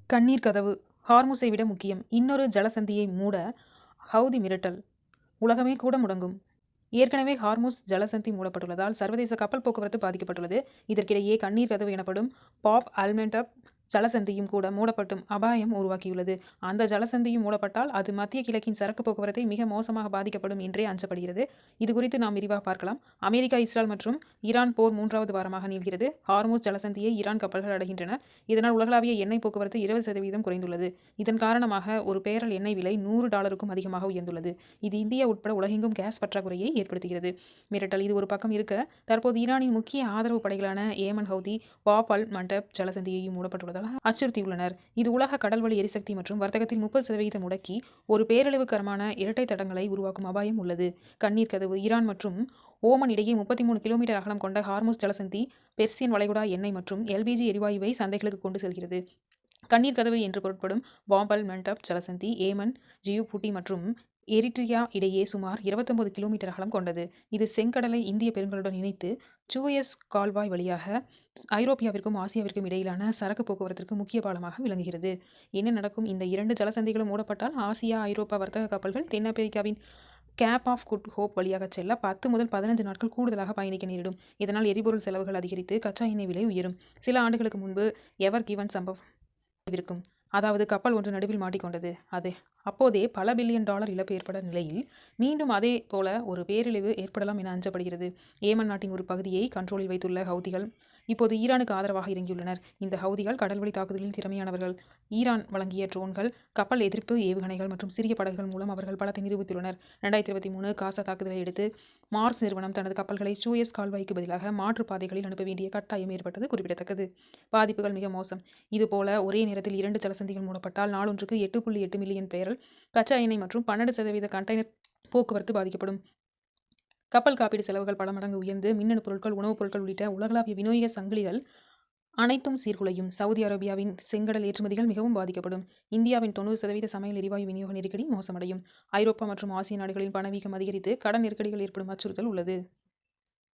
கண்ணீர் கதவு ஹார்முஸை விட முக்கியம். இன்னொரு ஜலசந்தியை மூட ஹவுதி மிரட்டல். உலகமே கூட முடங்கும். ஏற்கனவே ஹார்முஸ் ஜலசந்தி மூடப்பட்டுள்ளதால் சர்வதேச கப்பல் போக்குவரத்து பாதிக்கப்பட்டுள்ளது. இதற்கிடையே கண்ணீர் கதவு எனப்படும் பாப் அல்மெண்டப் ஜலசந்தியும் கூட மூடப்பட்டும் அபாயம் உருவாக்கியுள்ளது. அந்த ஜலசந்தியும் மூடப்பட்டால் அது மத்திய கிழக்கின் சரக்கு போக்குவரத்தை மிக மோசமாக பாதிக்கப்படும் என்றே அஞ்சப்படுகிறது. இதுகுறித்து நாம் விரிவாக பார்க்கலாம். அமெரிக்கா, இஸ்ரேல் மற்றும் ஈரான் போர் 3வது வாரமாக நீள்கிறது. ஹார்முஸ் ஜலசந்தியை ஈரான் கப்பல்கள் அடைகின்றன. இதனால் உலகளாவிய எண்ணெய் போக்குவரத்து 20% குறைந்துள்ளது. இதன் காரணமாக ஒரு பேரல் எண்ணெய் விலை $100க்கும் அதிகமாக உயர்ந்துள்ளது. இது இந்தியா உட்பட உலகெங்கும் கேஸ் பற்றாக்குறையை ஏற்படுத்துகிறது. மிரட்டல் இது ஒரு பக்கம் இருக்க, தற்போது ஈரானின் முக்கிய ஆதரவு படைகளான ஏமன் ஹவுதி பாப் அல் மண்டப் ஜலசந்தியையும் மூடப்பட்டுள்ளதாக அச்சுறுத்தியுள்ளனர். இது உலக கடல்வழி எரிசக்தி மற்றும் வர்த்தகத்தில் 30% முடக்கி ஒரு பேரழிவுகரமான இரட்டை தடங்களை உருவாக்கும் அபாயம் உள்ளது. கண்ணீர் கதவு ஈரான் மற்றும் ஓமன் இடையே 33 கிலோமீட்டர் அகலம் கொண்ட ஹார்முஸ் ஜலசந்தி பெர்சியன் வளைகுடா எண்ணெய் மற்றும் LPG எரிவாயுவை சந்தைகளுக்கு கொண்டு செல்கிறது. கண்ணீர் கதவு என்று பொருட்படும் பாப் அல் மண்டப் ஜலசந்தி ஏமன், ஜியூபூட்டி மற்றும் எரிட்ரியா இடையே சுமார் 29 கிலோமீட்டர் அகலம் கொண்டது. இது செங்கடலை இந்திய பெருங்கடலுடன் இணைத்து சூயஸ் கால்வாய் வழியாக ஐரோப்பியாவிற்கும் ஆசியாவிற்கும் இடையிலான சரக்கு போக்குவரத்திற்கு முக்கிய பாலமாக விளங்குகிறது. என்ன நடக்கும்? இந்த 2 ஜலசந்திகளும் மூடப்பட்டால் ஆசியா, ஐரோப்பா வர்த்தக கப்பல்கள் தென்னாப்பிரிக்காவின் கேப் ஆஃப் குட் ஹோப் வழியாக செல்ல 10 முதல் 15 நாட்கள் கூடுதலாக பயணிக்க நேரிடும். இதனால் எரிபொருள் செலவுகள் அதிகரித்து கச்சா எண்ணெய் விலை உயரும். சில ஆண்டுகளுக்கு முன்பு எவர் கிவன் சம்பவம் இருக்கும். அதாவது கப்பல் ஒன்று நடுவில் மாட்டிக்கொண்டது. அப்போதே பல பில்லியன் டாலர் இழப்பு ஏற்பட நிலையில் மீண்டும் அதே போல ஒரு பேரழிவு ஏற்படலாம் என அஞ்சப்படுகிறது. ஏமன் நாட்டின் ஒரு பகுதியை கண்ட்ரோலில் வைத்துள்ள ஹவுதிகள் இப்போது ஈரானுக்கு ஆதரவாக இறங்கியுள்ளனர். இந்த ஹவுதிகள் கடல்வழி தாக்குதலில் திறமையானவர்கள். ஈரான் வழங்கிய ட்ரோன்கள், கப்பல் எதிர்ப்பு ஏவுகணைகள் மற்றும் சிறிய படகுகள் மூலம் அவர்கள் பலத்தை நிரூபித்துள்ளனர். 2023 காசா தாக்குதலை அடுத்து மார்ஸ் நிறுவனம் தனது கப்பல்களை சூயஸ் கால்வாய்க்கு பதிலாக மாற்றுப் பாதைகளில் அனுப்ப வேண்டிய கட்டாயம் ஏற்பட்டது குறிப்பிடத்தக்கது. பாதிப்புகள் மிக மோசம். இதுபோல ஒரே நேரத்தில் 2 ஜலசந்திகள் மூடப்பட்டால் நாளொன்றுக்கு 8.8 மில்லியன் பேரல் கச்சா எண்ணெய் மற்றும் 12% கண்டெய்னர் போக்குவரத்து பாதிக்கப்படும். கப்பல் காப்பீடு செலவுகள் பல மடங்கு உயர்ந்து மின்னணு பொருட்கள், உணவுப் பொருட்கள் உள்ளிட்ட உலகளாவிய விநியோக சங்கிலிகள் அனைத்தும் சீர்குலையும். சவுதி அரேபியாவின் செங்கடல் ஏற்றுமதிகள் மிகவும் பாதிக்கப்படும். இந்தியாவின் 90% சமையல் எரிவாயு விநியோக நெருக்கடி மோசமடையும். ஐரோப்பா மற்றும் ஆசிய நாடுகளின் பணவீக்கம் அதிகரித்து கடன் நெருக்கடிகள் ஏற்படும் அச்சுறுத்தல் உள்ளது.